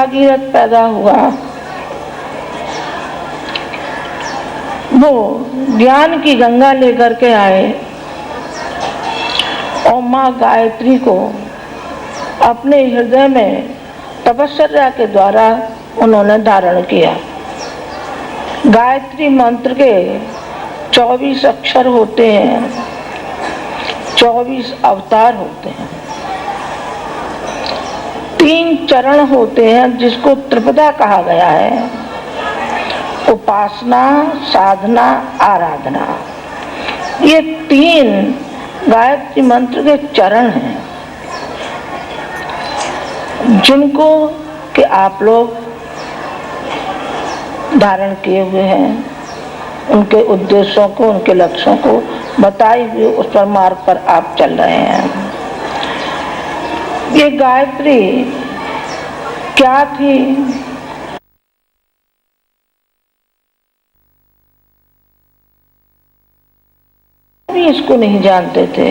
भागीरथ पैदा हुआ, वो ज्ञान की गंगा लेकर के आए और माँ गायत्री को अपने हृदय में तपस्या के द्वारा उन्होंने धारण किया। गायत्री मंत्र के 24 अक्षर होते हैं, 24 अवतार होते हैं, 3 चरण होते हैं जिसको त्रिपदा कहा गया है, उपासना, साधना, आराधना। ये 3 गायत्री मंत्र के चरण हैं जिनको कि आप लोग धारण किए हुए हैं, उनके उद्देश्यों को, उनके लक्ष्यों को बताए हुए उस पर मार्ग पर आप चल रहे हैं। ये गायत्री क्या थी? भी इसको नहीं जानते थे।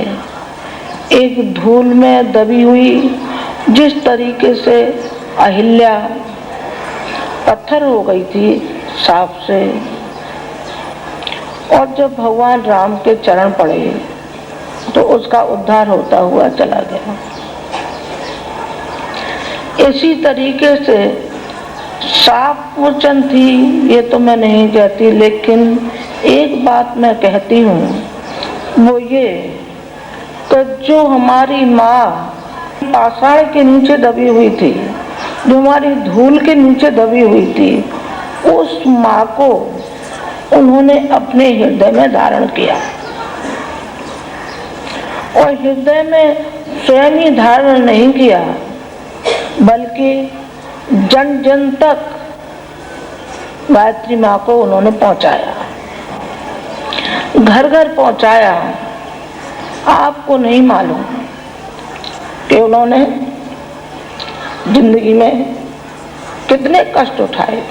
एक धूल में दबी हुई, जिस तरीके से अहिल्या पत्थर हो गई थी सांप से, और जब भगवान राम के चरण पड़े तो उसका उद्धार होता हुआ चला गया। इसी तरीके से सांप मोचन थी, ये तो मैं नहीं कहती, लेकिन एक बात मैं कहती हूँ, वो ये कि जो हमारी माँ पाषाण के नीचे दबी हुई थी, जो हमारी धूल के नीचे दबी हुई थी, उस माँ को उन्होंने अपने हृदय में धारण किया। और हृदय में स्वयं ही धारण नहीं किया, बल्कि जन जन तक गायत्री माँ को उन्होंने पहुंचाया, घर घर पहुंचाया। आपको नहीं मालूम कि उन्होंने जिंदगी में कितने कष्ट उठाए,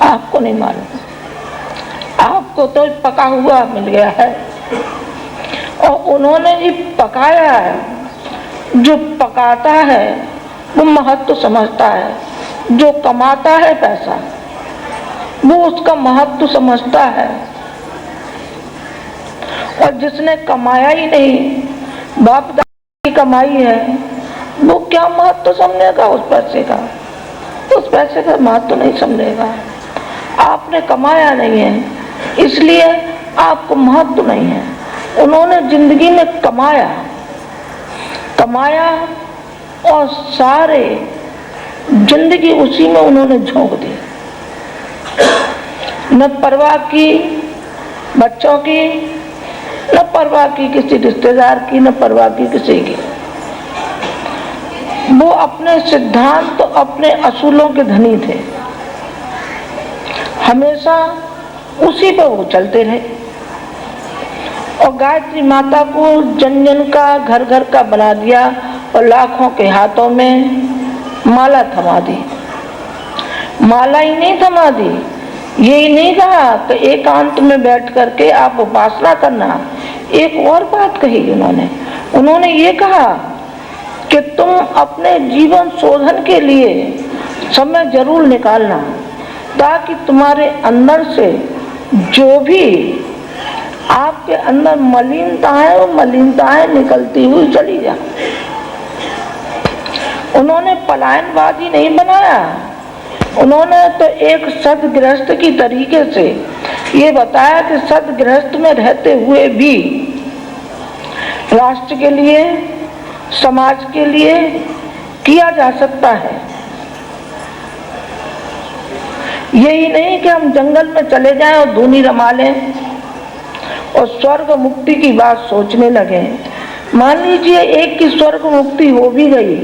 आपको नहीं मालूम। आपको तो पका हुआ मिल गया है, और उन्होंने ही पकाया है। जो पकाता है वो महत्व समझता है, जो कमाता है पैसा वो उसका महत्व समझता है, और जिसने कमाया ही नहीं, बाप दादा की कमाई है, वो क्या महत्व समझेगा उस पैसे का? उस पैसे का महत्व नहीं समझेगा। आपने कमाया नहीं है, इसलिए आपको महत्व नहीं है। उन्होंने जिंदगी में कमाया और सारे जिंदगी उसी में उन्होंने झोंक दी। न परवाह की बच्चों की, न परवाह की किसी रिश्तेदार की, न परवाह की किसी की। वो अपने सिद्धांत तो अपने असूलों के धनी थे, हमेशा उसी पर वो चलते रहे। और गायत्री माता को जन जन का, घर घर का बना दिया, और लाखों के हाथों में माला थमा दी। माला ही नहीं थमा दी, यही नहीं कहा कि एकांत में बैठ करके आप उपासना करना। एक और बात कही उन्होंने ये कहा कि तुम अपने जीवन शोधन के लिए समय जरूर निकालना, ताकि तुम्हारे अंदर से जो भी आपके अंदर मलिनता है, वो मलिनताएं निकलती हुई चली जाए। उन्होंने पलायनवादी नहीं बनाया, उन्होंने तो एक सदगृहस्थ की तरीके से ये बताया कि सदगृहस्थ में रहते हुए भी राष्ट्र के लिए, समाज के लिए किया जा सकता है। यही नहीं कि हम जंगल में चले जाएं और धूनी रमा लें और स्वर्ग मुक्ति की बात सोचने लगे। मान लीजिए एक की स्वर्ग मुक्ति हो भी गई,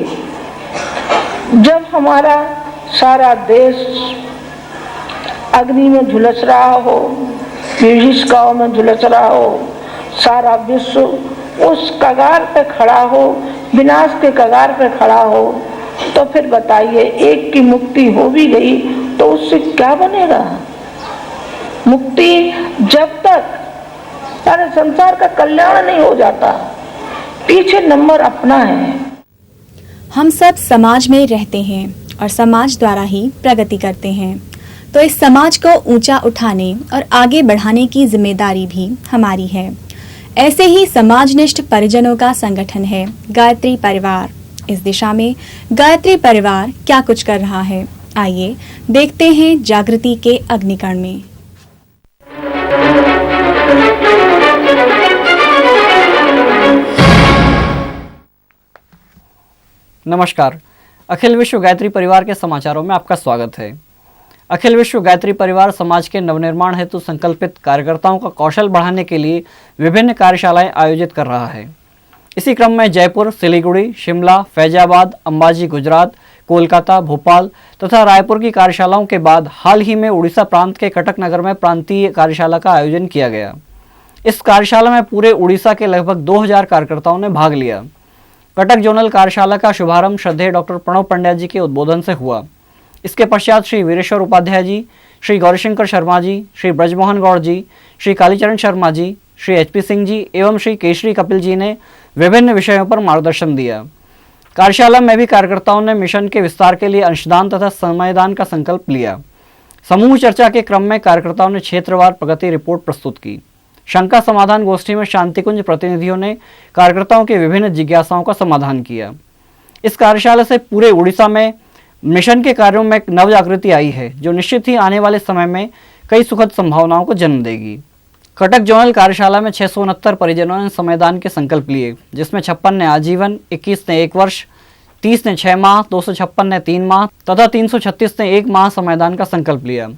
जब हमारा सारा देश अग्नि में झुलस रहा हो, विभीषिकाओं में झुलस रहा हो, सारा विश्व उस कगार पे खड़ा हो, विनाश के कगार पे खड़ा हो, तो फिर बताइए एक की मुक्ति हो भी गई तो उससे क्या बनेगा? मुक्ति जब तक सारे संसार का कल्याण नहीं हो जाता, पीछे नंबर अपना है। हम सब समाज में रहते हैं और समाज द्वारा ही प्रगति करते हैं, तो इस समाज को ऊंचा उठाने और आगे बढ़ाने की जिम्मेदारी भी हमारी है। ऐसे ही समाजनिष्ठ परिजनों का संगठन है गायत्री परिवार। इस दिशा में गायत्री परिवार क्या कुछ कर रहा है, आइए देखते हैं जागृति के अग्निकण में। नमस्कार, अखिल विश्व गायत्री परिवार के समाचारों में आपका स्वागत है। अखिल विश्व गायत्री परिवार समाज के नवनिर्माण हेतु संकल्पित कार्यकर्ताओं का कौशल बढ़ाने के लिए विभिन्न कार्यशालाएं आयोजित कर रहा है। इसी क्रम में जयपुर, सिलीगुड़ी, शिमला, फैजाबाद, अंबाजी गुजरात, कोलकाता, भोपाल तथा रायपुर की कार्यशालाओं के बाद हाल ही में उड़ीसा प्रांत के कटक नगर में प्रांतीय कार्यशाला का आयोजन किया गया। इस कार्यशाला में पूरे उड़ीसा के लगभग 2000 कार्यकर्ताओं ने भाग लिया। कटक जोनल कार्यशाला का शुभारंभ श्रद्धेय डॉक्टर प्रणव पंड्या जी के उद्बोधन से हुआ। इसके पश्चात श्री वीरेश्वर उपाध्याय जी, श्री गौरीशंकर शर्मा जी, श्री ब्रजमोहन गौड़ जी, श्री कालीचरण शर्मा जी, श्री HP सिंह जी एवं श्री केशरी कपिल जी ने विभिन्न विषयों पर मार्गदर्शन दिया। कार्यशाला में भी कार्यकर्ताओं ने मिशन के विस्तार के लिए अंशदान तथा समयदान का संकल्प लिया। समूह चर्चा के क्रम में कार्यकर्ताओं ने क्षेत्रवार प्रगति रिपोर्ट प्रस्तुत की। शंका समाधान गोष्ठी में शांतिकुंज प्रतिनिधियों ने कार्यकर्ताओं के विभिन्न जिज्ञासाओं का समाधान किया। इस कार्यशाला से पूरे उड़ीसा में मिशन के कार्यों में एक नवजागृति आई है, जो निश्चित ही आने वाले समय में कई सुखद संभावनाओं को जन्म देगी। कटक जोनल कार्यशाला में 669 परिजनों ने समयदान के संकल्प लिए, जिसमें 56 ने आजीवन, 21 ने 1 वर्ष, 30 ने 6 माह, 256 ने 3 माह तथा 336 ने 1 माह समयदान का संकल्प लिया।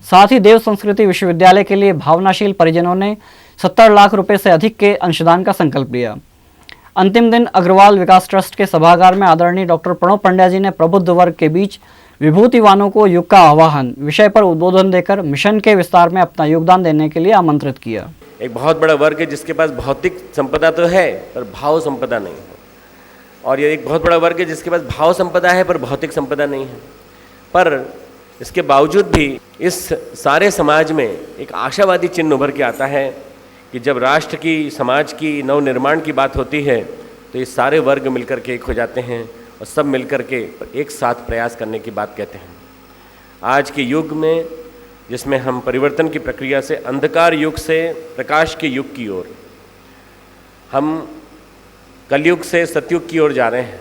साथ ही देव संस्कृति विश्वविद्यालय के लिए भावनाशील परिजनों ने 70 लाख रुपए से अधिक के अंशदान का संकल्प लिया। अंतिम दिन अग्रवाल विकास ट्रस्ट के सभागार में आदरणीय डॉक्टर प्रणव पंड्या जी ने प्रबुद्ध वर्ग के बीच विभूतिवानों को युग का आह्वान विषय पर उद्बोधन देकर मिशन के विस्तार में अपना योगदान देने के लिए आमंत्रित किया। एक बहुत बड़ा वर्ग है जिसके पास भौतिक संपदा तो है पर भाव संपदा नहीं है, और ये एक बहुत बड़ा वर्ग है जिसके पास भाव संपदा है पर भौतिक संपदा नहीं है। पर इसके बावजूद भी इस सारे समाज में एक आशावादी चिन्ह उभर के आता है कि जब राष्ट्र की, समाज की नवनिर्माण की बात होती है तो ये सारे वर्ग मिलकर के एक हो जाते हैं और सब मिलकर के एक साथ प्रयास करने की बात कहते हैं। आज के युग में जिसमें हम परिवर्तन की प्रक्रिया से अंधकार युग से प्रकाश के युग की ओर, हम कलयुग से सतयुग की ओर जा रहे हैं,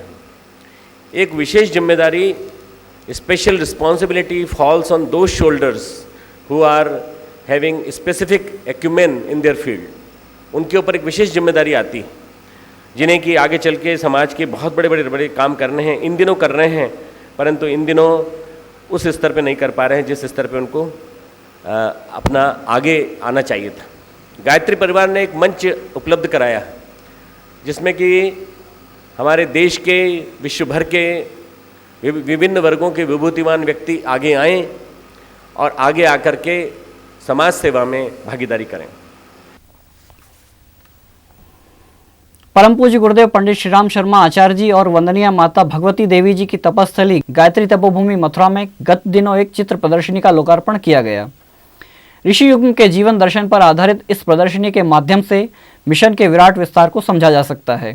एक विशेष जिम्मेदारी, special responsibility falls on those shoulders who are having specific acumen in their field. उनके ऊपर एक विशेष जिम्मेदारी आती है, जिन्हें कि आगे चल के समाज के बहुत बड़े काम करने हैं, इन दिनों कर रहे हैं, परंतु इन दिनों उस स्तर पे नहीं कर पा रहे हैं जिस स्तर पे उनको अपना आगे आना चाहिए था। गायत्री परिवार ने एक मंच उपलब्ध कराया जिसमें कि हमारे देश के, विश्व भर के विभिन्न वर्गों के विभूतिवान व्यक्ति आगे आएं और आगे आकर के समाज सेवा में भागीदारी करें। परम पूज्य गुरुदेव पंडित श्री राम शर्मा आचार्य जी और वंदनीय माता भगवती देवी जी की तपस्थली गायत्री तपोभूमि मथुरा में गत दिनों एक चित्र प्रदर्शनी का लोकार्पण किया गया। ऋषि युग के जीवन दर्शन पर आधारित इस प्रदर्शनी के माध्यम से मिशन के विराट विस्तार को समझा जा सकता है।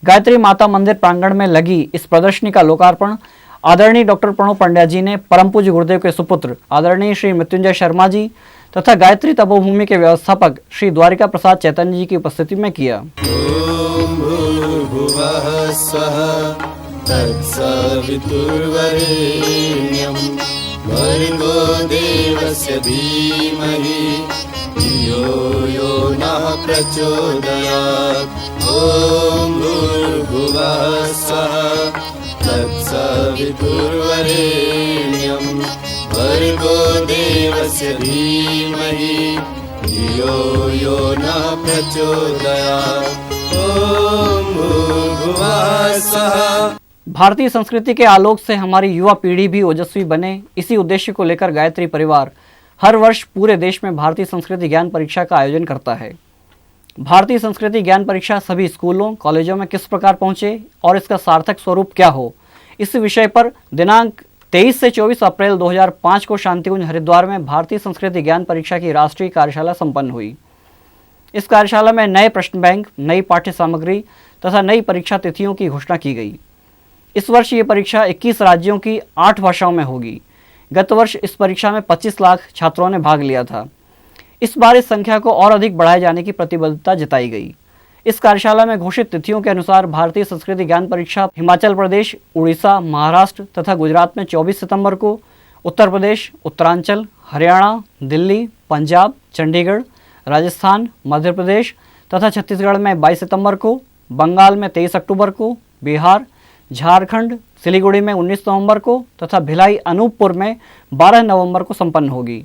गायत्री माता मंदिर प्रांगण में लगी इस प्रदर्शनी का लोकार्पण आदरणीय डॉक्टर प्रणव पंड्या जी ने परम पूज्य गुरुदेव के सुपुत्र आदरणीय श्री मृत्युंजय शर्मा जी तथा गायत्री तपोभूमि के व्यवस्थापक श्री द्वारिका प्रसाद चैतन्य जी की उपस्थिति में किया। ओम भूर्भुवः स्वः तत्सवितुर्वरेण्यं भर्गो देवस्य धीमहि धियो यो नः प्रचोदयात्। ओम भूर्भुवः स्वः तत्सवितुर्वरेण्यं भर्गो देवस्य धीमहि धियो यो नः प्रचोदयात्। ओम भूर्भुवः स्वः। भारतीय संस्कृति के आलोक से हमारी युवा पीढ़ी भी ओजस्वी बने, इसी उद्देश्य को लेकर गायत्री परिवार हर वर्ष पूरे देश में भारतीय संस्कृति ज्ञान परीक्षा का आयोजन करता है। भारतीय संस्कृति ज्ञान परीक्षा सभी स्कूलों, कॉलेजों में किस प्रकार पहुंचे और इसका सार्थक स्वरूप क्या हो, इस विषय पर दिनांक 23 से 24 अप्रैल 2005 को शांतिकुंज हरिद्वार में भारतीय संस्कृति ज्ञान परीक्षा की राष्ट्रीय कार्यशाला संपन्न हुई। इस कार्यशाला में नए प्रश्न बैंक, नई पाठ्य सामग्री तथा नई परीक्षा तिथियों की घोषणा की गई। इस वर्ष ये परीक्षा 21 राज्यों की 8 भाषाओं में होगी। गत वर्ष इस परीक्षा में 25 लाख छात्रों ने भाग लिया था। इस बार इस संख्या को और अधिक बढ़ाए जाने की प्रतिबद्धता जताई गई। इस कार्यशाला में घोषित तिथियों के अनुसार भारतीय संस्कृति ज्ञान परीक्षा हिमाचल प्रदेश, उड़ीसा, महाराष्ट्र तथा गुजरात में 24 सितंबर को, उत्तर प्रदेश, उत्तरांचल, हरियाणा, दिल्ली, पंजाब, चंडीगढ़, राजस्थान, मध्य प्रदेश तथा छत्तीसगढ़ में 22 सितंबर को, बंगाल में 23 अक्टूबर को, बिहार, झारखंड, सिलीगुड़ी में 19 नवंबर को तथा भिलाई अनूपपुर में 12 नवंबर को संपन्न होगी।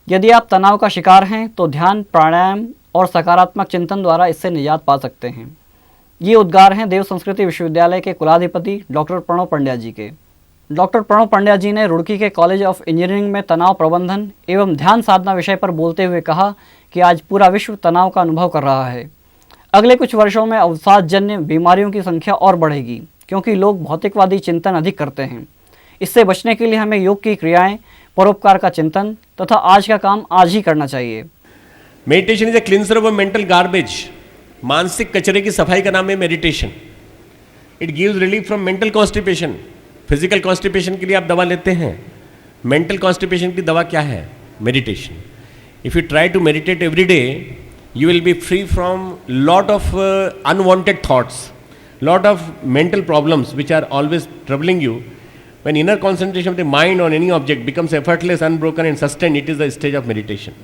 यदि आप तनाव का शिकार हैं तो ध्यान, प्राणायाम और सकारात्मक चिंतन द्वारा इससे निजात पा सकते हैं। ये उद्गार हैं देव संस्कृति विश्वविद्यालय के कुलाधिपति डॉक्टर प्रणव पंड्या जी के। डॉक्टर प्रणव पंड्या जी ने रुड़की के कॉलेज ऑफ इंजीनियरिंग में तनाव प्रबंधन एवं ध्यान साधना विषय पर बोलते हुए कहा कि आज पूरा विश्व तनाव का अनुभव कर रहा है। अगले कुछ वर्षों में अवसादजन्य बीमारियों की संख्या और बढ़ेगी क्योंकि लोग भौतिकवादी चिंतन अधिक करते हैं। इससे बचने के लिए हमें योग की क्रियाएं, परोपकार का चिंतन तथा आज का काम आज ही करना चाहिए। Meditation is a cleanser of mental garbage. मानसिक कचरे की सफाई का नाम है meditation. It gives relief from mental constipation. Physical constipation के लिए आप दवा लेते हैं, मेंटल कॉन्स्टिपेशन की दवा क्या है? Meditation. If you try to meditate every day, you will be free from lot of unwanted thoughts, lot of mental problems which are always troubling you. When inner concentration of the mind on any object becomes effortless, unbroken and sustained, it is the stage of meditation.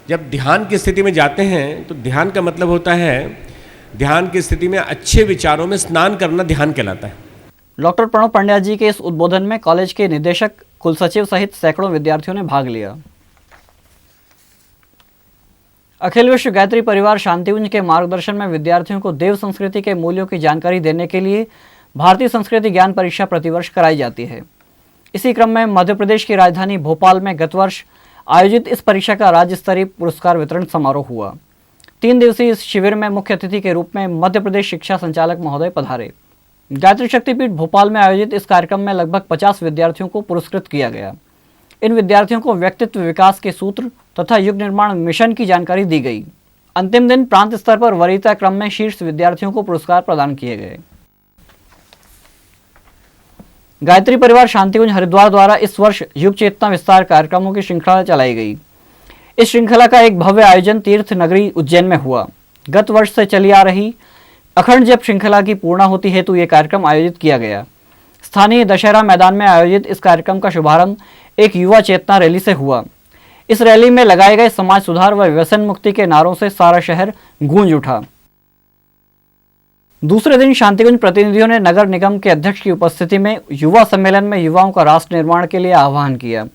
जब ध्यान की स्थिति में जाते हैं तो ध्यान का मतलब होता है ध्यान की स्थिति में अच्छे विचारों में स्नान करना ध्यान कहलाता है। डॉक्टर प्रणव पंड्या जी के इस उद्बोधन में कॉलेज के निदेशक, कुलसचिव सहित सैकड़ों विद्यार्थियों ने भाग लिया। अखिल विश्व गायत्री परिवार शांतिकुंज के मार्गदर्शन में विद्यार्थियों को देव संस्कृति के मूल्यों की जानकारी देने के लिए भारतीय संस्कृति ज्ञान परीक्षा प्रतिवर्ष कराई जाती है। इसी क्रम में मध्य प्रदेश की राजधानी भोपाल में गत वर्ष आयोजित इस परीक्षा का राज्य स्तरीय पुरस्कार वितरण समारोह हुआ। 3 दिवसीय इस शिविर में मुख्य अतिथि के रूप में मध्य प्रदेश शिक्षा संचालक महोदय पधारे। गायत्री शक्तिपीठ भोपाल में आयोजित इस कार्यक्रम में लगभग 50 विद्यार्थियों को पुरस्कृत किया गया। इन विद्यार्थियों को व्यक्तित्व विकास के सूत्र तथा युग निर्माण मिशन की जानकारी दी गई। अंतिम दिन प्रांत स्तर पर वरीयता क्रम में शीर्ष विद्यार्थियों को पुरस्कार प्रदान किए गए। गायत्री परिवार शांतिकुंज हरिद्वार द्वारा इस वर्ष युग चेतना विस्तार कार्यक्रमों की श्रृंखला चलाई गई। इस श्रृंखला का एक भव्य आयोजन तीर्थ नगरी उज्जैन में हुआ। गत वर्ष से चली आ रही अखंड जप श्रृंखला की पूर्णाहुति हेतु यह कार्यक्रम आयोजित किया गया। स्थानीय दशहरा मैदान में आयोजित इस कार्यक्रम का शुभारंभ एक युवा चेतना रैली से हुआ। इस रैली में लगाए गए समाज सुधार व व्यसन मुक्ति के नारों से सारा शहर गूंज उठा। दूसरे दिन शांतिकुंज प्रतिनिधियों ने नगर निगम के अध्यक्ष की उपस्थिति में युवा सम्मेलन में युवाओं का राष्ट्र निर्माण के लिए आह्वान किया।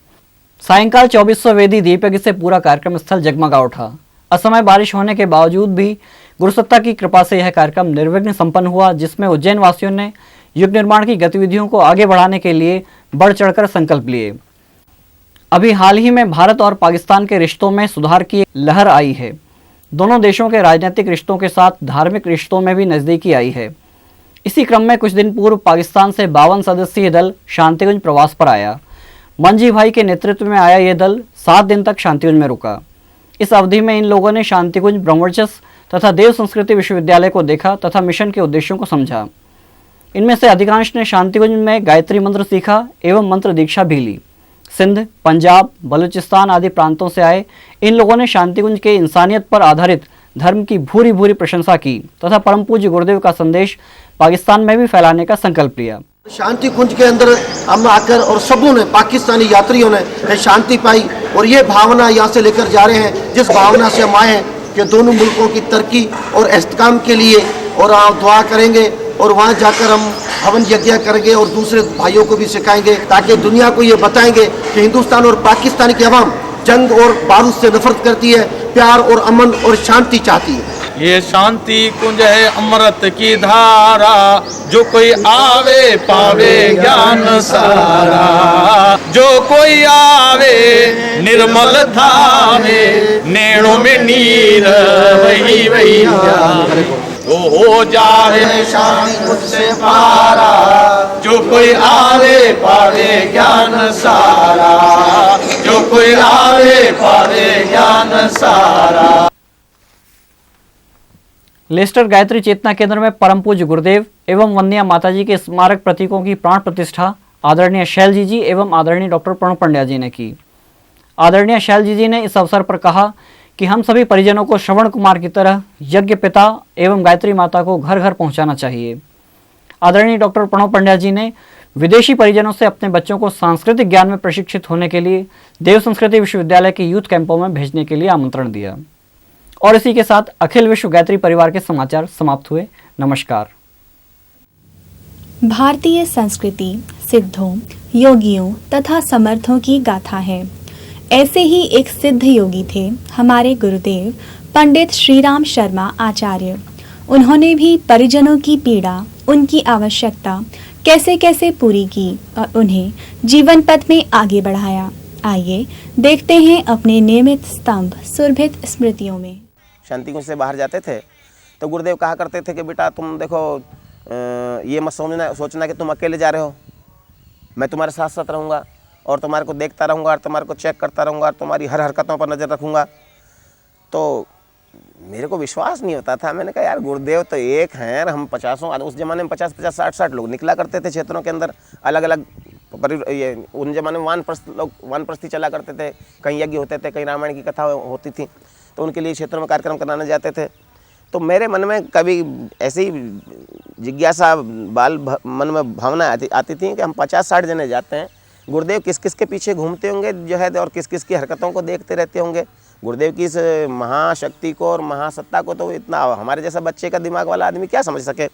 सायंकाल 2400 वेदी दीपक से पूरा कार्यक्रम स्थल जगमगा उठा। असमय बारिश होने के बावजूद भी गुरुसत्ता की कृपा से यह कार्यक्रम निर्विघ्न संपन्न हुआ, जिसमें उज्जैन वासियों ने युग निर्माण की गतिविधियों को आगे बढ़ाने के लिए बढ़ चढ़कर संकल्प लिए। अभी हाल ही में भारत और पाकिस्तान के रिश्तों में सुधार की लहर आई है। दोनों देशों के राजनीतिक रिश्तों के साथ धार्मिक रिश्तों में भी नजदीकी आई है। इसी क्रम में कुछ दिन पूर्व पाकिस्तान से 52 सदस्यीय दल शांतिकुंज प्रवास पर आया। मंजी भाई के नेतृत्व में आया ये दल 7 दिन तक शांतिकुंज में रुका। इस अवधि में इन लोगों ने शांतिकुंज ब्रह्मवर्चस्व तथा देव संस्कृति विश्वविद्यालय को देखा तथा मिशन के उद्देश्यों को समझा। इनमें से अधिकांश ने शांतिकुंज में गायत्री मंत्र सीखा एवं मंत्र दीक्षा भी ली। सिंध, पंजाब, बलूचिस्तान आदि प्रांतों से आए इन लोगों ने शांतिकुंज के इंसानियत पर आधारित धर्म की भूरी भूरी प्रशंसा की तथा परम पूज्य गुरुदेव का संदेश पाकिस्तान में भी फैलाने का संकल्प लिया। शांति कुंज के अंदर हम आकर और सबों ने, पाकिस्तानी यात्रियों ने शांति पाई और ये भावना यहाँ से लेकर जा रहे हैं, जिस भावना से हम आए हैं कि दोनों मुल्कों की तरक्की और इस्तेकाम के लिए और दुआ करेंगे और वहाँ जाकर हम हवन यज्ञ करेंगे और दूसरे भाइयों को भी सिखाएंगे ताकि दुनिया को ये बताएंगे कि हिंदुस्तान और पाकिस्तान की अवाम जंग और बारूद से नफरत करती है, प्यार और अमन और शांति चाहती है। ये शांति कुंज है अमृत की धारा, जो कोई आवे पावे ज्ञान सारा। जो कोई आवे निर्मल धामे, नैणों में नीर वही वही तो हो जाए शांति कुंज से पारा। जो कोई आवे पावे ज्ञान सारा, जो कोई आवे पावे ज्ञान सारा। लेस्टर गायत्री चेतना केंद्र में परम पूज्य गुरुदेव एवं वंदनीय माताजी के स्मारक प्रतीकों की प्राण प्रतिष्ठा आदरणीय शैलजी जी एवं आदरणीय डॉक्टर प्रणव पंड्या जी ने की। आदरणीय शैलजी जी ने इस अवसर पर कहा कि हम सभी परिजनों को श्रवण कुमार की तरह यज्ञ पिता एवं गायत्री माता को घर घर पहुंचाना चाहिए। आदरणीय डॉक्टर प्रणव पंड्या जी ने विदेशी परिजनों से अपने बच्चों को सांस्कृतिक ज्ञान में प्रशिक्षित होने के लिए देव संस्कृति विश्वविद्यालय के यूथ कैंपों में भेजने के लिए आमंत्रण दिया। और इसी के साथ अखिल विश्व गायत्री परिवार के समाचार समाप्त हुए। नमस्कार। भारतीय संस्कृति सिद्धों, योगियों तथा समर्थों की गाथा है। ऐसे ही एक सिद्ध योगी थे हमारे गुरुदेव पंडित श्रीराम शर्मा आचार्य। उन्होंने भी परिजनों की पीड़ा, उनकी आवश्यकता कैसे कैसे पूरी की और उन्हें जीवन पथ में आगे बढ़ाया। आइए देखते हैं अपने नियमित स्तंभ सुरभित स्मृतियों में। शांति कुंज से बाहर जाते थे तो गुरुदेव कहा करते थे कि बेटा तुम देखो, ये मत सोचना कि तुम अकेले जा रहे हो, मैं तुम्हारे साथ साथ रहूँगा और तुम्हारे को देखता रहूँगा और तुम्हारे को चेक करता रहूँगा और तुम्हारी हर हरकतों पर नज़र रखूँगा। तो मेरे को विश्वास नहीं होता था। मैंने कहा यार गुरुदेव तो एक हैं और हम 50 उस ज़माने में 50-50, 60-60 लोग निकला करते थे क्षेत्रों के अंदर, अलग अलग ये उन ज़माने में वानप्रस्थी चला करते थे, कहीं यज्ञ होते थे, कहीं रामायण की कथा होती थी, तो उनके लिए क्षेत्रों में कार्यक्रम कराने जाते थे। तो मेरे मन में कभी ऐसी जिज्ञासा मन में भावना आती थी कि हम 50-60 जने जाते हैं, गुरुदेव किस किस के पीछे घूमते होंगे जो है और किस किस की हरकतों को देखते रहते होंगे। गुरुदेव की इस महाशक्ति को और महासत्ता को तो इतना हमारे जैसा बच्चे का दिमाग वाला आदमी क्या समझ सके।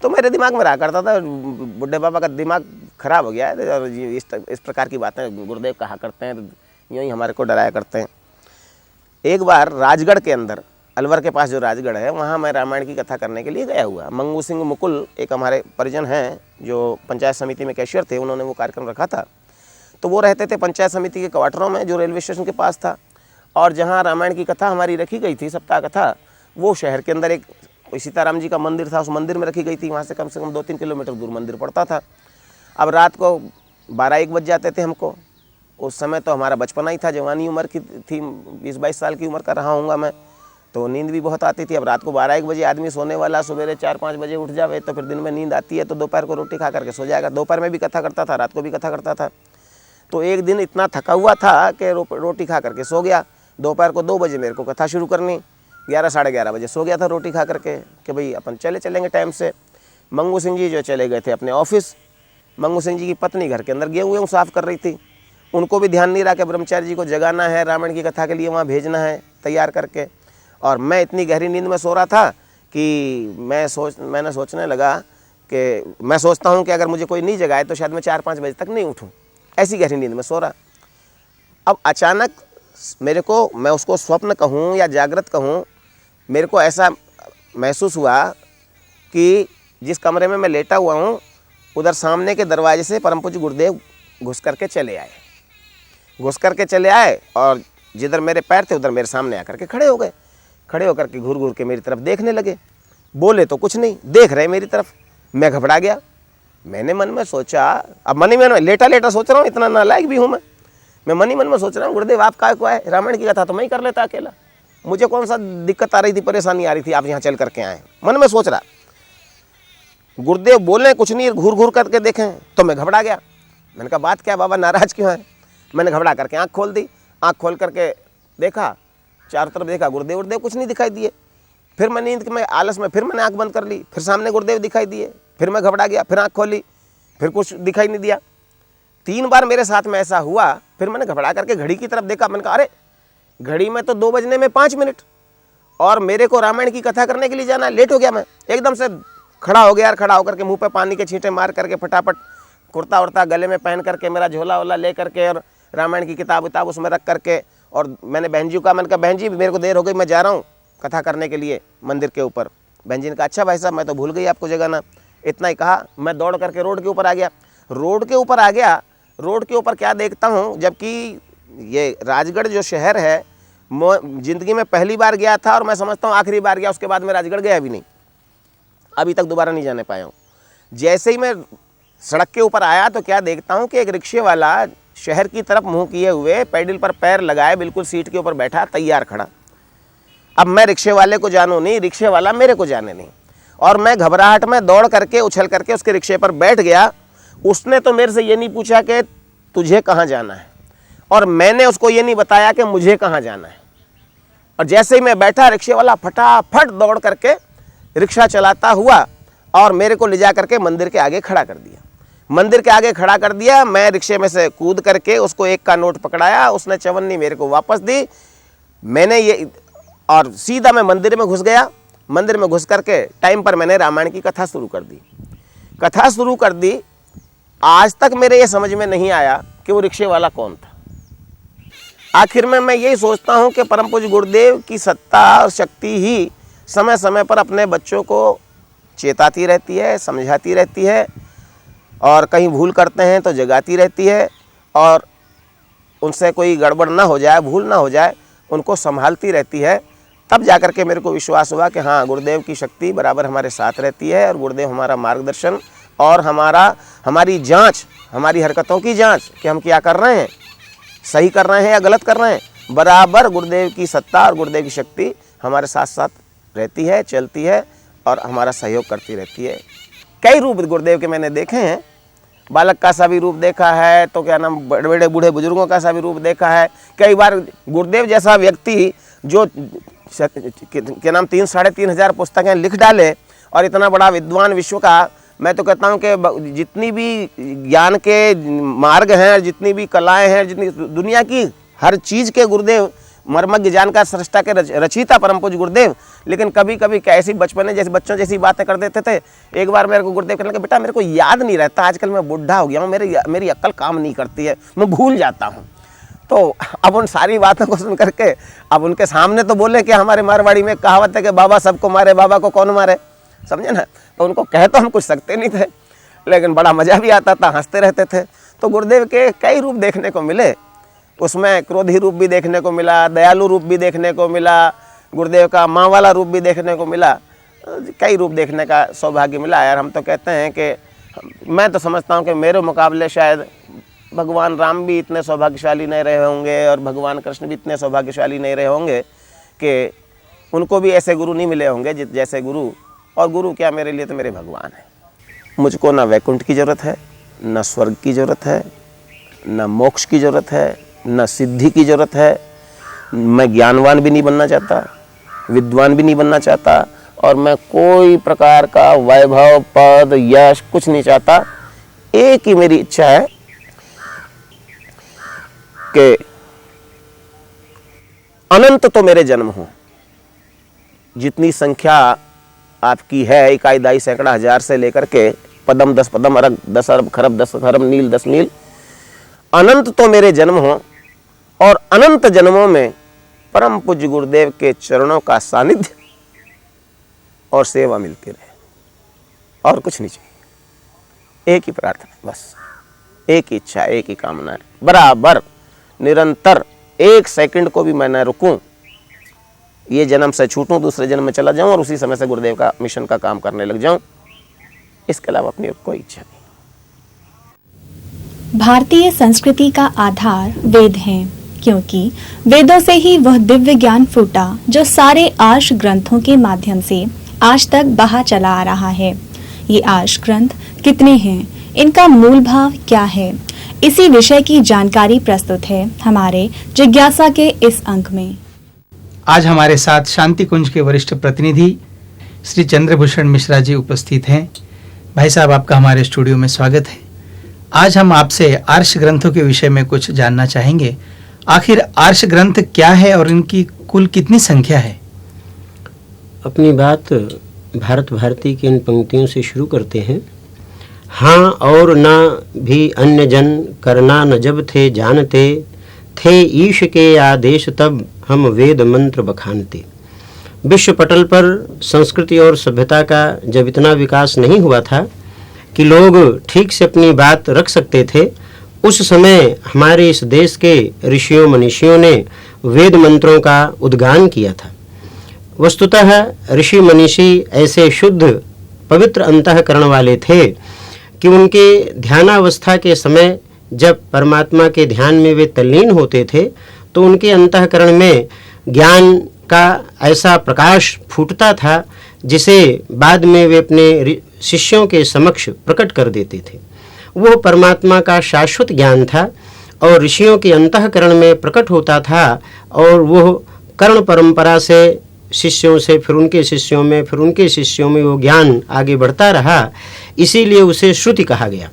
तो मेरे दिमाग में रहा करता था, बुढ़े बाबा का दिमाग खराब हो गया है और इस प्रकार की बातें गुरुदेव कहा करते हैं, यूँ ही हमारे को डराया करते हैं। एक बार राजगढ़ के अंदर, अलवर के पास जो राजगढ़ है, वहाँ मैं रामायण की कथा करने के लिए गया हुआ। मंगू सिंह मुकुल एक हमारे परिजन हैं जो पंचायत समिति में कैशियर थे, उन्होंने वो कार्यक्रम रखा था। तो वो रहते थे पंचायत समिति के क्वार्टरों में जो रेलवे स्टेशन के पास था, और जहाँ रामायण की कथा हमारी रखी गई थी, सप्ताह कथा, वो शहर के अंदर एक सीताराम जी का मंदिर था, उस मंदिर में रखी गई थी। वहाँ से कम 2-3 किलोमीटर दूर मंदिर पड़ता था। अब रात को 12-1 बज जाते थे हमको। उस समय तो हमारा बचपना ही था, जवानी उम्र की थी, 20-22 साल की उम्र का रहा हूँगा मैं, तो नींद भी बहुत आती थी। अब रात को 12-1 बजे आदमी सोने वाला, सवेरे 4-5 बजे उठ जावे तो फिर दिन में नींद आती है, तो दोपहर को रोटी खा करके सो जाएगा। दोपहर में भी कथा करता था, रात को भी कथा करता था। तो एक दिन इतना थका हुआ था कि रोटी खा करके सो गया। दोपहर को 2 बजे मेरे को कथा शुरू करनी, 11-11:30 बजे सो गया था रोटी खा करके कि भाई अपन चलेंगे टाइम से। मंगू सिंह जी जो चले गए थे अपने ऑफिस। मंगू सिंह जी की पत्नी घर के अंदर गेहूँ साफ़ कर रही थी, उनको भी ध्यान नहीं रहा कि ब्रह्मचारी जी को जगाना है, रामायण की कथा के लिए वहाँ भेजना है तैयार करके। और मैं इतनी गहरी नींद में सो रहा था कि मैंने सोचने लगा कि मैं सोचता हूँ कि अगर मुझे कोई नहीं जगाए तो शायद मैं 4-5 बजे तक नहीं उठूँ, ऐसी गहरी नींद में सो रहा। अब अचानक मेरे को, मैं उसको स्वप्न कहूँ या जागृत कहूँ, मेरे को ऐसा महसूस हुआ कि जिस कमरे में मैं लेटा हुआ हूँ उधर सामने के दरवाजे से परम पूज्य गुरुदेव घुस करके चले आए और जिधर मेरे पैर थे उधर मेरे सामने आकर के खड़े हो गए। खड़े होकर के घूर घूर के मेरी तरफ देखने लगे, बोले तो कुछ नहीं, देख रहे मेरी तरफ। मैं घबरा गया। मैंने मन में सोचा, अब मन ही मन में लेटा सोच रहा हूँ, इतना नालायक भी हूँ मैं मन ही मन में सोच रहा हूँ गुरुदेव आप काय को आए, रामायण की कथा तो मैं ही कर लेता अकेला, मुझे कौन सा दिक्कत आ रही थी, परेशानी आ रही थी, आप यहाँ चल करके आए। मन में सोच रहा। गुरुदेव बोले कुछ नहीं, घूर घूर करके देखें तो मैं घबरा गया। मैंने कहा बात क्या बाबा, नाराज क्यों है। मैंने घबरा करके आँख खोल दी। आँख खोल करके देखा, चारों तरफ देखा, गुरुदेव कुछ नहीं दिखाई दिए। फिर मैं नींद में आलस में फिर मैंने आँख बंद कर ली, फिर सामने गुरुदेव दिखाई दिए। फिर मैं घबरा गया, फिर आँख खोली, फिर कुछ दिखाई नहीं दिया। 3 बार मेरे साथ में ऐसा हुआ। फिर मैंने घबरा करके घड़ी की तरफ देखा। मैंने कहा अरे घड़ी में तो 2 बजने में 5 मिनट और मेरे को रामायण की कथा करने के लिए जाना है। लेट हो गया। मैं एकदम से खड़ा हो गया यार। खड़ा होकर के मुंह पे पानी के छींटे मार करके फटाफट कुर्ता उर्ता गले में पहन करके, मेरा झोला वोला ले करके और रामायण की किताब उसमें रख करके, और मैंने बहन जी का, मैंने कहा बहन जी मेरे को देर हो गई, मैं जा रहा हूँ कथा करने के लिए मंदिर के ऊपर। बहन जी ने कहा अच्छा भाई साहब मैं तो भूल गई आपको जगाना। इतना ही कहा मैं दौड़ करके रोड के ऊपर आ गया। रोड के ऊपर क्या देखता हूँ, जबकि ये राजगढ़ जो शहर है ज़िंदगी में पहली बार गया था और मैं समझता हूँ आखिरी बार गया। उसके बाद मैं राजगढ़ गया भी नहीं, अभी तक दोबारा नहीं जाने पाया हूँ। जैसे ही मैं सड़क के ऊपर आया तो क्या देखता हूँ कि एक रिक्शे वाला शहर की तरफ मुंह किए हुए, पैडल पर पैर लगाए, बिल्कुल सीट के ऊपर बैठा, तैयार खड़ा। अब मैं रिक्शे वाले को जानूं नहीं, रिक्शे वाला मेरे को जाने नहीं, और मैं घबराहट में दौड़ करके उछल करके उसके रिक्शे पर बैठ गया। उसने तो मेरे से ये नहीं पूछा कि तुझे कहाँ जाना है, और मैंने उसको ये नहीं बताया कि मुझे कहाँ जाना है। और जैसे ही मैं बैठा, रिक्शे वाला फटाफट दौड़ करके रिक्शा चलाता हुआ और मेरे को ले जा करके मंदिर के आगे खड़ा कर दिया। मंदिर के आगे खड़ा कर दिया, मैं रिक्शे में से कूद करके उसको 1 का नोट पकड़ाया, उसने चवन्नी मेरे को वापस दी। मैंने ये, और सीधा मैं मंदिर में घुस गया। मंदिर में घुस करके टाइम पर मैंने रामायण की कथा शुरू कर दी। कथा शुरू कर दी। आज तक मेरे ये समझ में नहीं आया कि वो रिक्शे वाला कौन था। आखिर में मैं यही सोचता हूँ कि परम पूज्य गुरुदेव की सत्ता और शक्ति ही समय समय पर अपने बच्चों को चेताती रहती है, समझाती रहती है, और कहीं भूल करते हैं तो जगाती रहती है, और उनसे कोई गड़बड़ ना हो जाए, भूल ना हो जाए, उनको संभालती रहती है। तब जाकर के मेरे को विश्वास हुआ कि हाँ, गुरुदेव की शक्ति बराबर हमारे साथ रहती है, और गुरुदेव हमारा मार्गदर्शन और हमारी जांच, हमारी हरकतों की जांच कि हम क्या कर रहे हैं, सही कर रहे हैं या गलत कर रहे हैं, बराबर गुरुदेव की सत्ता और गुरुदेव की शक्ति हमारे साथ साथ रहती है, चलती है, और हमारा सहयोग करती रहती है। कई रूप गुरुदेव के मैंने देखे हैं। बालक का सा भी रूप देखा है, तो क्या नाम, बड़े बड़े बूढ़े बुजुर्गों का सा भी रूप देखा है। कई बार गुरुदेव जैसा व्यक्ति जो क्या नाम 3-3.5 हज़ार पुस्तकें लिख डाले, और इतना बड़ा विद्वान विश्व का, मैं तो कहता हूँ कि जितनी भी ज्ञान के मार्ग हैं, जितनी भी कलाएं हैं, जितनी दुनिया की हर चीज़ के गुरुदेव, मर्मज्ञ जानकार, सृष्टा के रचयिता परम पूज्य गुरुदेव, लेकिन कभी कभी कैसी बचपने जैसे बच्चों जैसी बातें कर देते थे। एक बार मेरे को गुरुदेव कहने लगे, बेटा मेरे को याद नहीं रहता, आजकल मैं बुढ़ा हो गया हूँ, मेरी अक्ल काम नहीं करती है, मैं भूल जाता हूँ। तो अब उन सारी बातों को सुन करके अब उनके सामने तो बोले कि हमारे मारवाड़ी में कहावत है कि बाबा सबको मारे, बाबा को कौन मारे, समझे ना। तो उनको कह तो हम कुछ सकते नहीं थे, लेकिन बड़ा मज़ा भी आता था, हंसते रहते थे। तो गुरुदेव के कई रूप देखने को मिले। उसमें क्रोधी रूप भी देखने को मिला, दयालु रूप भी देखने को मिला, गुरुदेव का माँ वाला रूप भी देखने को मिला। कई रूप देखने का सौभाग्य मिला यार। हम तो कहते हैं कि मैं तो समझता हूँ कि मेरे मुकाबले शायद भगवान राम भी इतने सौभाग्यशाली नहीं रहे होंगे, और भगवान कृष्ण भी इतने सौभाग्यशाली नहीं रहे होंगे कि उनको भी ऐसे गुरु नहीं मिले होंगे जैसे गुरु। और गुरु क्या, मेरे लिए तो मेरे भगवान है। मुझको ना वैकुंठ की ज़रूरत है, ना स्वर्ग की ज़रूरत है, ना मोक्ष की ज़रूरत है, ना सिद्धि की ज़रूरत है। मैं ज्ञानवान भी नहीं बनना चाहता, विद्वान भी नहीं बनना चाहता, और मैं कोई प्रकार का वैभव, पद, यश कुछ नहीं चाहता। एक ही मेरी इच्छा है कि अनंत तो मेरे जन्म हो, जितनी संख्या आपकी है, इकाई दाई सैकड़ा हजार से लेकर के पदम 10 पदम, अरब 10 अरब, खरब 10 खरब, नील 10 मील, अनंत तो मेरे जन्म हो, और अनंत जन्मों में परम पूज्य गुरुदेव के चरणों का सानिध्य और सेवा मिलती रहे, और कुछ नहीं चाहिए। एक ही प्रार्थना, बस एक ही इच्छा, एक ही कामना है, बराबर निरंतर 1 सेकंड को भी मैं न रुकूं, ये जन्म से छूटूं, दूसरे जन्म में चला जाऊं, और उसी समय से गुरुदेव का मिशन का काम करने लग जाऊं। इसके अलावा अपनी कोई इच्छा नहीं। भारतीय संस्कृति का आधार वेद हैं, क्योंकि वेदों से ही वह दिव्य ज्ञान फूटा जो सारे आर्ष ग्रंथों के माध्यम से आज तक बहा चला आ रहा है। ये आर्ष ग्रंथ कितने हैं, इनका मूल भाव क्या है, इसी विषय की जानकारी प्रस्तुत है हमारे जिज्ञासा के इस अंक में। आज हमारे साथ शांति कुंज के वरिष्ठ प्रतिनिधि श्री चंद्रभूषण मिश्रा जी उपस्थित हैं। भाई साहब, आपका हमारे स्टूडियो में स्वागत है। आज हम आपसे आर्ष ग्रंथों के विषय में कुछ जानना चाहेंगे। आखिर आर्ष ग्रंथ क्या है और इनकी कुल कितनी संख्या है? अपनी बात भारत भारती की इन पंक्तियों से शुरू करते हैं। हाँ और ना भी अन्य जन करना न जब थे जानते, थे ईश के आदेश तब हम वेद मंत्र बखानते। विश्व पटल पर संस्कृति और सभ्यता का जब इतना विकास नहीं हुआ था कि लोग ठीक से अपनी बात रख सकते थे, उस समय हमारे इस देश के ऋषियों मनीषियों ने वेद मंत्रों का उद्गान किया था। वस्तुतः ऋषि मनीषी ऐसे शुद्ध पवित्र अंतःकरण वाले थे कि उनके ध्यानावस्था के समय जब परमात्मा के ध्यान में वे तल्लीन होते थे तो उनके अंतःकरण में ज्ञान का ऐसा प्रकाश फूटता था जिसे बाद में वे अपने शिष्यों के समक्ष प्रकट कर देते थे। वो परमात्मा का शाश्वत ज्ञान था और ऋषियों के अंतःकरण में प्रकट होता था और वो कर्ण परंपरा से शिष्यों से फिर उनके शिष्यों में फिर उनके शिष्यों में वो ज्ञान आगे बढ़ता रहा, इसीलिए उसे श्रुति कहा गया।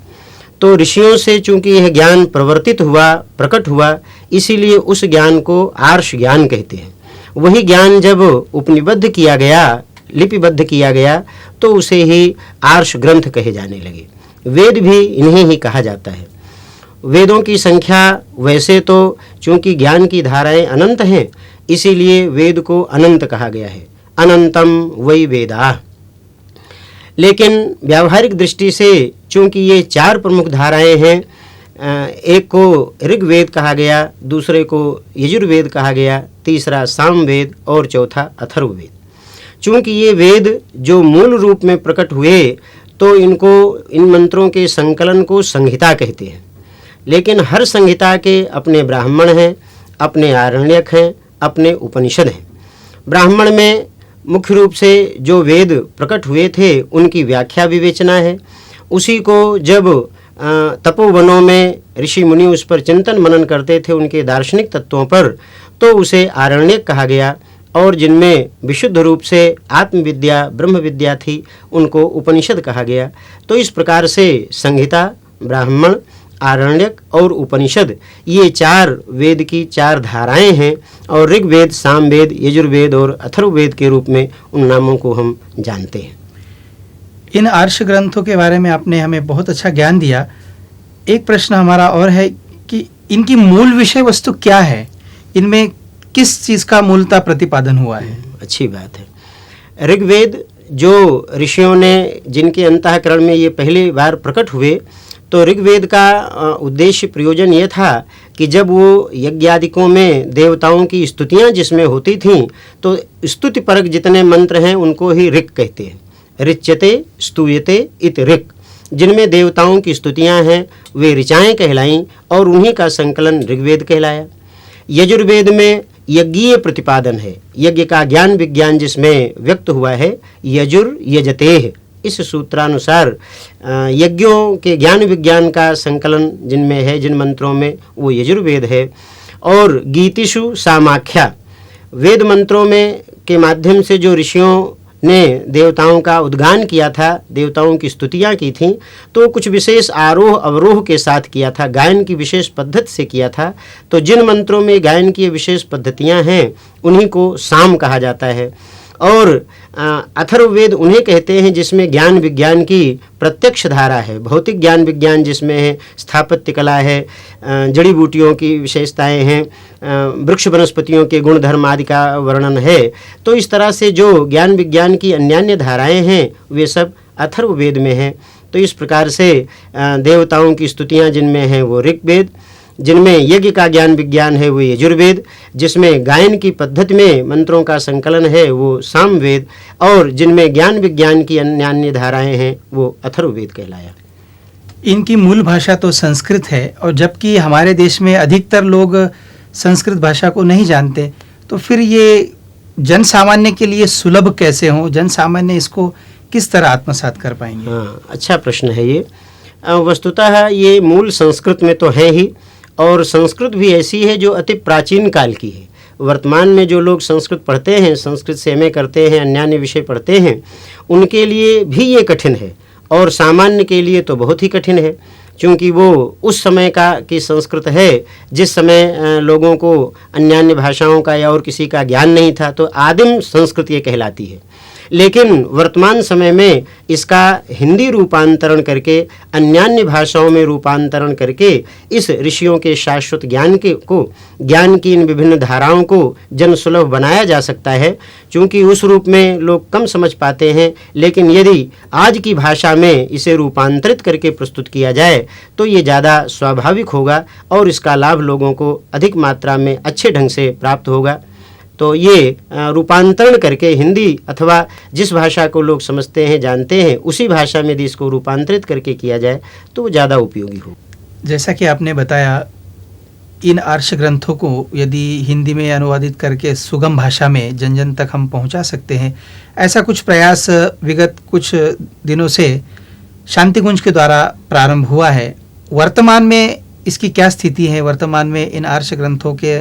तो ऋषियों से चूंकि यह ज्ञान प्रवर्तित हुआ, प्रकट हुआ, इसीलिए उस ज्ञान को आर्ष ज्ञान कहते हैं। वही ज्ञान जब उपनिबद्ध किया गया, लिपिबद्ध किया गया, तो उसे ही आर्ष ग्रंथ कहे जाने लगे। वेद भी इन्हें ही कहा जाता है। वेदों की संख्या वैसे तो चूंकि ज्ञान की धाराएं अनंत हैं, इसीलिए वेद को अनंत कहा गया है, अनंतम वै वेदाः। लेकिन व्यावहारिक दृष्टि से चूंकि ये 4 प्रमुख धाराएं हैं, एक को ऋग्वेद कहा गया, दूसरे को यजुर्वेद कहा गया, तीसरा सामवेद और चौथा अथर्ववेद। चूंकि ये वेद जो मूल रूप में प्रकट हुए, तो इन मंत्रों के संकलन को संहिता कहते हैं। लेकिन हर संहिता के अपने ब्राह्मण हैं, अपने आरण्यक हैं, अपने उपनिषद हैं। ब्राह्मण में मुख्य रूप से जो वेद प्रकट हुए थे उनकी व्याख्या विवेचना है। उसी को जब तपोवनों में ऋषि मुनि उस पर चिंतन मनन करते थे उनके दार्शनिक तत्वों पर, तो उसे आरण्यक कहा गया। और जिनमें विशुद्ध रूप से आत्मविद्या ब्रह्म विद्या थी, उनको उपनिषद कहा गया। तो इस प्रकार से संहिता, ब्राह्मण, आरण्यक और उपनिषद, ये 4 वेद की 4 धाराएं हैं और ऋग्वेद, सामवेद, यजुर्वेद और अथर्ववेद के रूप में उन नामों को हम जानते हैं। इन आर्ष ग्रंथों के बारे में आपने हमें बहुत अच्छा ज्ञान दिया। एक प्रश्न हमारा और है कि इनकी मूल विषय वस्तु क्या है, इनमें किस चीज़ का मूलतः प्रतिपादन हुआ है? अच्छी बात है। ऋग्वेद जो ऋषियों ने, जिनके अंतःकरण में ये पहली बार प्रकट हुए, तो ऋग्वेद का उद्देश्य प्रयोजन ये था कि जब वो यज्ञादिकों में देवताओं की स्तुतियाँ जिसमें होती थीं, तो स्तुति परक जितने मंत्र हैं उनको ही ऋक् कहते हैं। ऋच्यते स्तूयते इत ऋक्, जिनमें देवताओं की स्तुतियाँ हैं वे ऋचाएँ कहलाईं और उन्हीं का संकलन ऋग्वेद कहलाया। यजुर्वेद में यज्ञीय प्रतिपादन है, यज्ञ का ज्ञान विज्ञान जिसमें व्यक्त हुआ है, यजुर यजतेह, इस सूत्रानुसार यज्ञों के ज्ञान विज्ञान का संकलन जिनमें है, जिन मंत्रों में, वो यजुर्वेद है। और गीतिषु सामाख्या, वेद मंत्रों में के माध्यम से जो ऋषियों ने देवताओं का उद्गान किया था, देवताओं की स्तुतियाँ की थीं, तो कुछ विशेष आरोह अवरोह के साथ किया था, गायन की विशेष पद्धति से किया था। तो जिन मंत्रों में गायन की विशेष पद्धतियाँ हैं उन्हीं को साम कहा जाता है। और अथर्ववेद उन्हें कहते हैं जिसमें ज्ञान विज्ञान की प्रत्यक्ष धारा है, भौतिक ज्ञान विज्ञान जिसमें है, स्थापत्य कला है, जड़ी बूटियों की विशेषताएं हैं, वृक्ष वनस्पतियों के गुण धर्म आदि का वर्णन है। तो इस तरह से जो ज्ञान विज्ञान की अन्यान्य धाराएं हैं वे सब अथर्ववेद में हैं। तो इस प्रकार से देवताओं की स्तुतियाँ जिनमें हैं वो ऋग्वेद, जिनमें यज्ञ का ज्ञान विज्ञान है वो यजुर्वेद, जिसमें गायन की पद्धति में मंत्रों का संकलन है वो सामवेद, और जिनमें ज्ञान विज्ञान की अन्यान्य धाराएं हैं वो अथर्ववेद कहलाया। इनकी मूल भाषा तो संस्कृत है, और जबकि हमारे देश में अधिकतर लोग संस्कृत भाषा को नहीं जानते, तो फिर ये जन सामान्य के लिए सुलभ कैसे हों, जन सामान्य इसको किस तरह आत्मसात कर पाएंगे? हाँ, अच्छा प्रश्न है ये। वस्तुतः ये मूल संस्कृत में तो है ही, और संस्कृत भी ऐसी है जो अति प्राचीन काल की है। वर्तमान में जो लोग संस्कृत पढ़ते हैं, संस्कृत से एमए करते हैं, अन्य विषय पढ़ते हैं, उनके लिए भी ये कठिन है, और सामान्य के लिए तो बहुत ही कठिन है, क्योंकि वो उस समय का की संस्कृत है जिस समय लोगों को अन्य भाषाओं का या और किसी का ज्ञान नहीं था। तो आदिम संस्कृत ये कहलाती है। लेकिन वर्तमान समय में इसका हिंदी रूपांतरण करके, अन्यान्य भाषाओं में रूपांतरण करके इस ऋषियों के शाश्वत ज्ञान की इन विभिन्न धाराओं को जन सुलभ बनाया जा सकता है। क्योंकि उस रूप में लोग कम समझ पाते हैं, लेकिन यदि आज की भाषा में इसे रूपांतरित करके प्रस्तुत किया जाए तो ये ज़्यादा स्वाभाविक होगा और इसका लाभ लोगों को अधिक मात्रा में अच्छे ढंग से प्राप्त होगा। तो ये रूपांतरण करके हिंदी अथवा जिस भाषा को लोग समझते हैं, जानते हैं, उसी भाषा में यदि इसको रूपांतरित करके किया जाए तो वो ज़्यादा उपयोगी हो। जैसा कि आपने बताया, इन आर्ष ग्रंथों को यदि हिंदी में अनुवादित करके सुगम भाषा में जन जन तक हम पहुंचा सकते हैं, ऐसा कुछ प्रयास विगत कुछ दिनों से शांति कुंज के द्वारा प्रारंभ हुआ है। वर्तमान में इसकी क्या स्थिति है? वर्तमान में इन आर्ष ग्रंथों के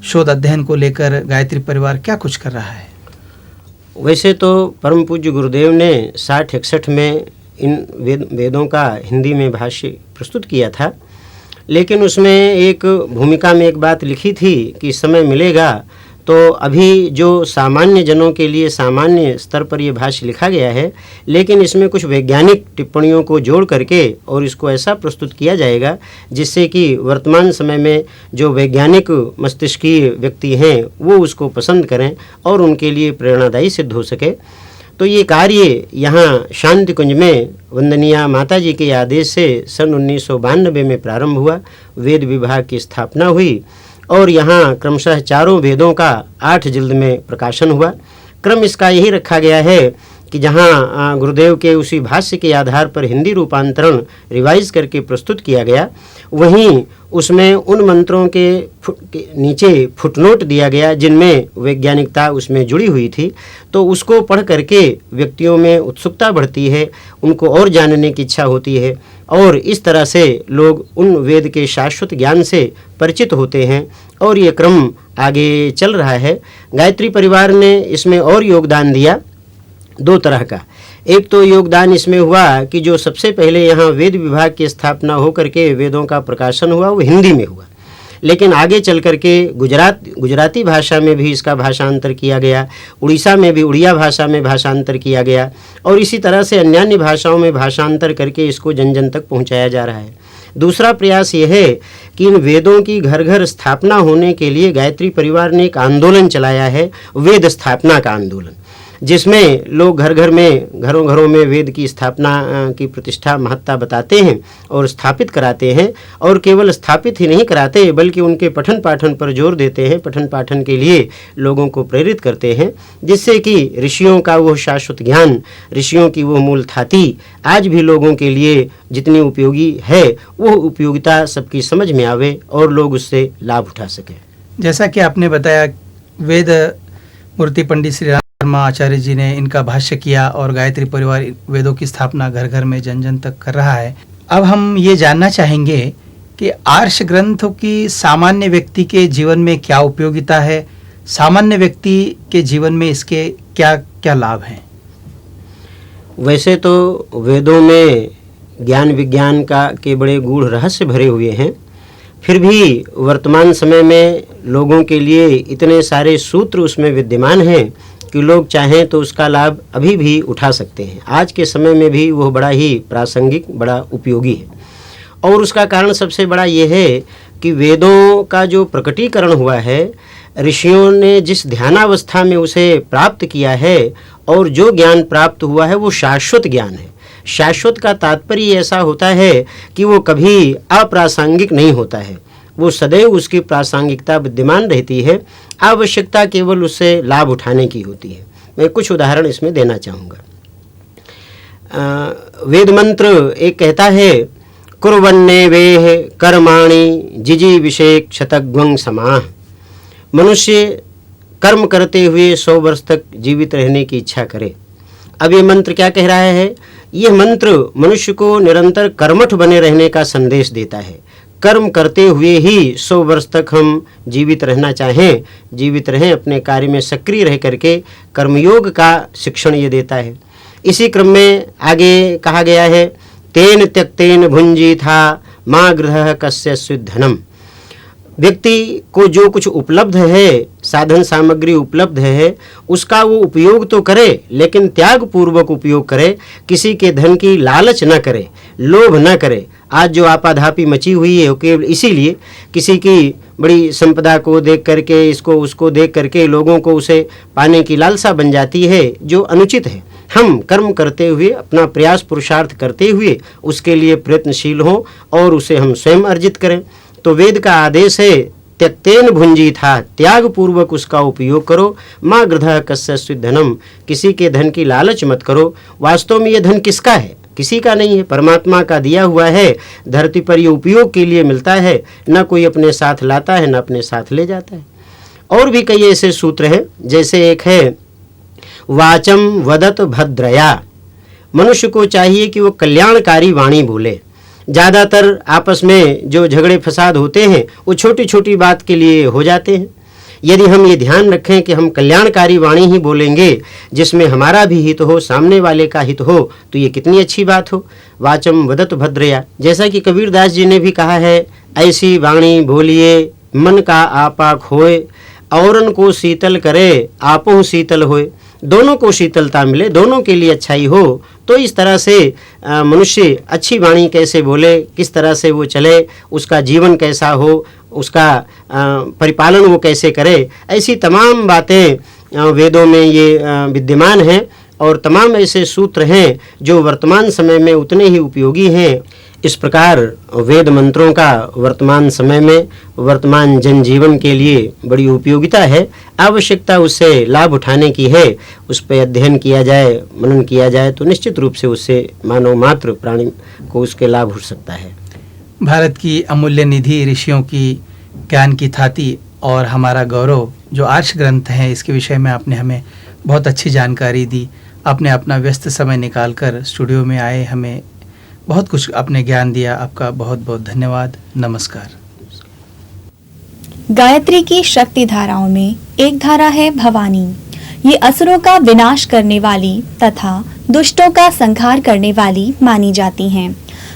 शोध अध्ययन को लेकर गायत्री परिवार क्या कुछ कर रहा है? वैसे तो परम पूज्य गुरुदेव ने 60-61 में इन वेदों का हिंदी में भाष्य प्रस्तुत किया था, लेकिन उसमें एक भूमिका में एक बात लिखी थी कि समय मिलेगा तो अभी जो सामान्य जनों के लिए सामान्य स्तर पर ये भाष्य लिखा गया है, लेकिन इसमें कुछ वैज्ञानिक टिप्पणियों को जोड़ करके और इसको ऐसा प्रस्तुत किया जाएगा जिससे कि वर्तमान समय में जो वैज्ञानिक मस्तिष्कीय व्यक्ति हैं वो उसको पसंद करें और उनके लिए प्रेरणादायी सिद्ध हो सके। तो ये कार्य यहाँ शांति कुंज में वंदनीय माता जी के आदेश से सन 1992 में प्रारंभ हुआ। वेद विभाग की स्थापना हुई और यहाँ क्रमशः चारों वेदों का 8 जिल्द में प्रकाशन हुआ। क्रम इसका यही रखा गया है कि जहाँ गुरुदेव के उसी भाष्य के आधार पर हिंदी रूपांतरण रिवाइज करके प्रस्तुत किया गया, वहीं उसमें उन मंत्रों के नीचे फुटनोट दिया गया जिनमें वैज्ञानिकता उसमें जुड़ी हुई थी। तो उसको पढ़ करके व्यक्तियों में उत्सुकता बढ़ती है, उनको और जानने की इच्छा होती है और इस तरह से लोग उन वेद के शाश्वत ज्ञान से परिचित होते हैं और ये क्रम आगे चल रहा है। गायत्री परिवार ने इसमें और योगदान दिया 2 तरह का। एक तो योगदान इसमें हुआ कि जो सबसे पहले यहाँ वेद विभाग की स्थापना होकर के वेदों का प्रकाशन हुआ वो हिंदी में हुआ, लेकिन आगे चल करके गुजराती भाषा में भी इसका भाषांतर किया गया, उड़ीसा में भी उड़िया भाषा में भाषांतर किया गया और इसी तरह से अन्य भाषाओं में भाषांतर करके इसको जन जन तक पहुँचाया जा रहा है। दूसरा प्रयास यह है कि इन वेदों की घर घर स्थापना होने के लिए गायत्री परिवार ने एक आंदोलन चलाया है, वेद स्थापना का आंदोलन, जिसमें लोग घर घर में घरों घरों में वेद की स्थापना की प्रतिष्ठा महत्ता बताते हैं और स्थापित कराते हैं। और केवल स्थापित ही नहीं कराते बल्कि उनके पठन पाठन पर जोर देते हैं, पठन पाठन के लिए लोगों को प्रेरित करते हैं, जिससे कि ऋषियों का वो शाश्वत ज्ञान, ऋषियों की वो मूल थाती आज भी लोगों के लिए जितनी उपयोगी है वो उपयोगिता सबकी समझ में आवे और लोग उससे लाभ उठा सकें। जैसा कि आपने बताया, वेद मूर्ति पंडित श्री राम आचार्य जी ने इनका भाष्य किया और गायत्री परिवार वेदों की स्थापना घर घर में जन जन तक कर रहा है। अब हम ये जानना चाहेंगे कि आर्ष ग्रंथों की सामान्य व्यक्ति के जीवन में क्या उपयोगिता है, सामान्य व्यक्ति के जीवन में इसके क्या क्या लाभ हैं? वैसे तो वेदों में ज्ञान विज्ञान का के बड़े गूढ़ रहस्य भरे हुए हैं, फिर भी वर्तमान समय में लोगों के लिए इतने सारे सूत्र उसमें विद्यमान हैं कि लोग चाहें तो उसका लाभ अभी भी उठा सकते हैं। आज के समय में भी वो बड़ा ही प्रासंगिक, बड़ा उपयोगी है। और उसका कारण सबसे बड़ा ये है कि वेदों का जो प्रकटीकरण हुआ है, ऋषियों ने जिस ध्यानावस्था में उसे प्राप्त किया है और जो ज्ञान प्राप्त हुआ है वो शाश्वत ज्ञान है। शाश्वत का तात्पर्य ऐसा होता है कि वो कभी अप्रासंगिक नहीं होता है, वो सदैव उसकी प्रासंगिकता विद्यमान रहती है, आवश्यकता केवल उससे लाभ उठाने की होती है। मैं कुछ उदाहरण इसमें देना चाहूँगा। वेद मंत्र एक कहता है, कुर्वन्ने वेह कर्माणि जिजी विषेक क्षतग्वं समाह। मनुष्य कर्म करते हुए 100 वर्ष तक जीवित रहने की इच्छा करे। अब ये मंत्र क्या कह रहा है? यह मंत्र मनुष्य को निरंतर कर्मठ बने रहने का संदेश देता है। कर्म करते हुए ही 100 वर्ष तक हम जीवित रहना चाहें, जीवित रहें, अपने कार्य में सक्रिय रह करके कर्मयोग का शिक्षण ये देता है। इसी क्रम में आगे कहा गया है, तेन त्यक्तेन भुंजी था माँ गृह कस्य धनम। व्यक्ति को जो कुछ उपलब्ध है, साधन सामग्री उपलब्ध है, उसका वो उपयोग तो करे, लेकिन त्याग पूर्वक उपयोग करे, किसी के धन की लालच न करे, लोभ न करे। आज जो आपाधापी मची हुई है वो केवल इसीलिए किसी की बड़ी संपदा को देख करके, इसको उसको देख करके लोगों को उसे पाने की लालसा बन जाती है, जो अनुचित है। हम कर्म करते हुए, अपना प्रयास पुरुषार्थ करते हुए उसके लिए प्रयत्नशील हों और उसे हम स्वयं अर्जित करें। तो वेद का आदेश है त्यक्तेन भुंजी था, त्याग पूर्वक उसका उपयोग करो। माँ गृधः कस्य धनम, किसी के धन की लालच मत करो। वास्तव में ये धन किसका है? किसी का नहीं है, परमात्मा का दिया हुआ है। धरती पर ये उपयोग के लिए मिलता है, न कोई अपने साथ लाता है न अपने साथ ले जाता है। और भी कई ऐसे सूत्र हैं, जैसे एक है वाचम वदत भद्रया। मनुष्य को चाहिए कि वो कल्याणकारी वाणी बोले। ज़्यादातर आपस में जो झगड़े फसाद होते हैं वो छोटी छोटी बात के लिए हो जाते हैं। यदि हम ये ध्यान रखें कि हम कल्याणकारी वाणी ही बोलेंगे, जिसमें हमारा भी हित हो, सामने वाले का हित हो, तो ये कितनी अच्छी बात हो। वाचम वदत भद्रया, जैसा कि कबीरदास जी ने भी कहा है, ऐसी वाणी बोलिए मन का आपा खोए, औरन को शीतल करे आपो शीतल होए। दोनों को शीतलता मिले, दोनों के लिए अच्छाई हो। तो इस तरह से मनुष्य अच्छी वाणी कैसे बोले, किस तरह से वो चले, उसका जीवन कैसा हो, उसका परिपालन वो कैसे करे, ऐसी तमाम बातें वेदों में ये विद्यमान हैं। और तमाम ऐसे सूत्र हैं जो वर्तमान समय में उतने ही उपयोगी हैं। इस प्रकार वेद मंत्रों का वर्तमान समय में वर्तमान जनजीवन के लिए बड़ी उपयोगिता है। आवश्यकता उससे लाभ उठाने की है। उस पर अध्ययन किया जाए, मनन किया जाए तो निश्चित रूप से उससे मानव मात्र प्राणी को उसके लाभ हो सकता है। भारत की अमूल्य निधि, ऋषियों की ज्ञान की थाती और हमारा गौरव जो आर्ष ग्रंथ है, इसके विषय में आपने हमें बहुत अच्छी जानकारी दी। आपने अपना व्यस्त समय निकालकर स्टूडियो में आए, हमें बहुत कुछ आपने ज्ञान दिया। आपका बहुत बहुत धन्यवाद। नमस्कार। गायत्री की शक्ति धाराओं में एक धारा है भवानी। ये असुरों का विनाश करने वाली तथा दुष्टों का संहार करने वाली मानी जाती हैं।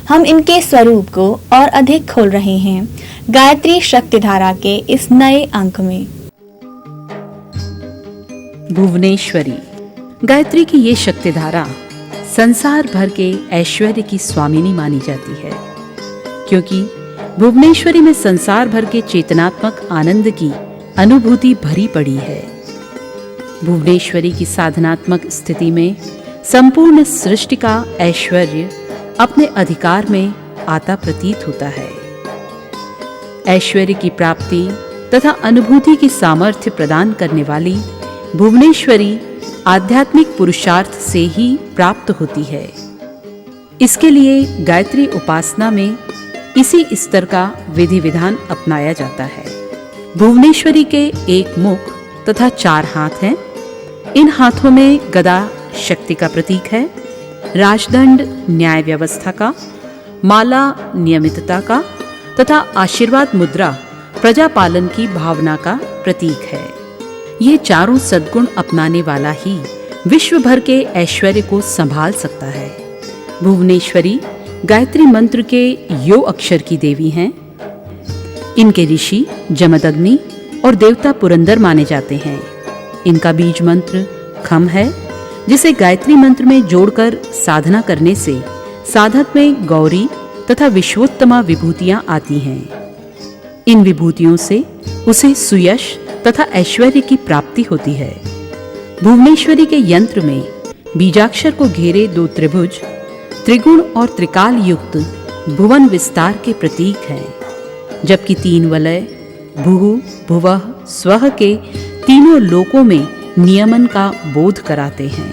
हम इनके स्वरूप को और अधिक खोल रहे हैं गायत्री शक्ति धारा के इस नए अंक में। भुवनेश्वरी गायत्री की ये शक्ति धारा संसार भर के ऐश्वर्य की स्वामिनी मानी जाती है, क्योंकि भुवनेश्वरी में संसार भर के चेतनात्मक आनंद की अनुभूति भरी पड़ी है। भुवनेश्वरी की साधनात्मक स्थिति में संपूर्ण सृष्टि का ऐश्वर्य अपने अधिकार में आता प्रतीत होता है। ऐश्वर्य की प्राप्ति तथा अनुभूति की सामर्थ्य प्रदान करने वाली भुवनेश्वरी आध्यात्मिक पुरुषार्थ से ही प्राप्त होती है। इसके लिए गायत्री उपासना में इसी स्तर का विधि विधान अपनाया जाता है। भुवनेश्वरी के एक मुख तथा 4 हाथ हैं। इन हाथों में गदा शक्ति का प्रतीक है, राजदंड न्याय व्यवस्था का, माला नियमितता का तथा आशीर्वाद मुद्रा प्रजापालन की भावना का प्रतीक है। ये चारों सद्गुण अपनाने वाला ही विश्व भर के ऐश्वर्य को संभाल सकता है। भुवनेश्वरी गायत्री मंत्र के यो अक्षर की देवी हैं। इनके ऋषि जमदग्नि और देवता पुरंदर माने जाते हैं। इनका बीज मंत्र खम है, जिसे गायत्री मंत्र में जोड़कर साधना करने से साधक में गौरी तथा विश्वोत्तमा विभूतियां आती हैं। इन विभूतियों से उसे सुयश तथा ऐश्वर्य की प्राप्ति होती है। भुवनेश्वरी के यंत्र में बीजाक्षर को घेरे 2 त्रिभुज त्रिगुण और त्रिकाल युक्त भुवन विस्तार के प्रतीक हैं, जबकि 3 वलय भुः भुवः स्वः के तीनों लोकों में नियमन का बोध कराते हैं।